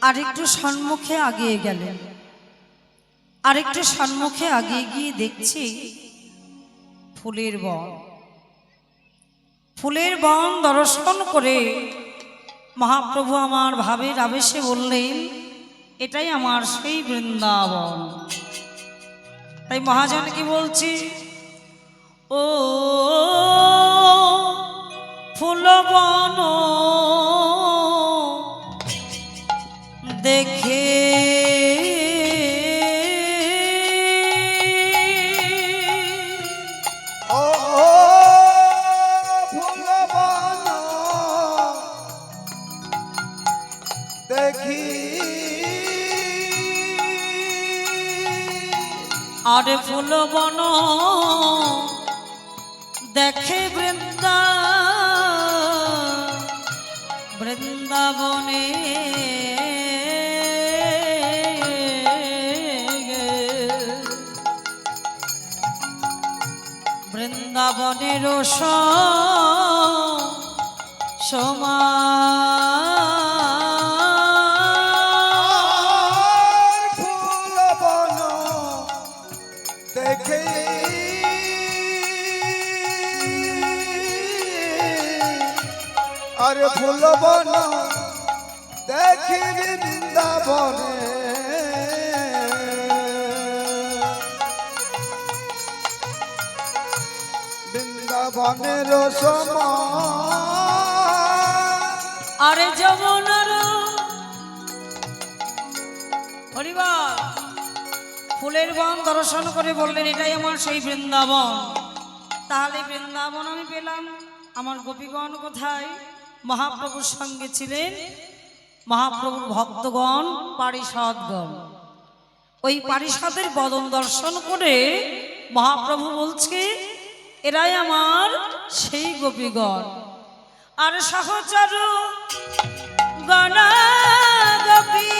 আরেকটু সম্মুখে আগিয়ে গেলেন। আরেকটু সম্মুখে আগিয়ে গিয়ে দেখছি ফুলের বন। ফুলের বন দর্শন করে মহাপ্রভু আমার ভাবের আবেশে বললেন, এটাই আমার সেই বৃন্দাবন। তাই মহাজন কি বলছি, ও ফুলবন দেখে দেখি আরে ফুলবন দেখে বৃন্দাবনে বৃন্দাবনের সমা ফুলবন দেখে আরে ফুলবন দেখি বৃন্দাবনে বৃন্দাবনের আরে যমুনার পরিবার ফুলের বন দর্শন করে বললেন, এটাই আমার সেই বৃন্দাবন। তাহলে বৃন্দাবন আমি পেলাম, আমার গোপীগণ কোথায়? মহাপ্রভুর সঙ্গে ছিলেন মহাপ্রভুর ভক্তগণ, পারিষদগণ। ওই পারিষদের বদন দর্শন করে মহাপ্রভু বলছে, এরাই আমার সেই গোপীগণ। আর সহচর গণা গোপী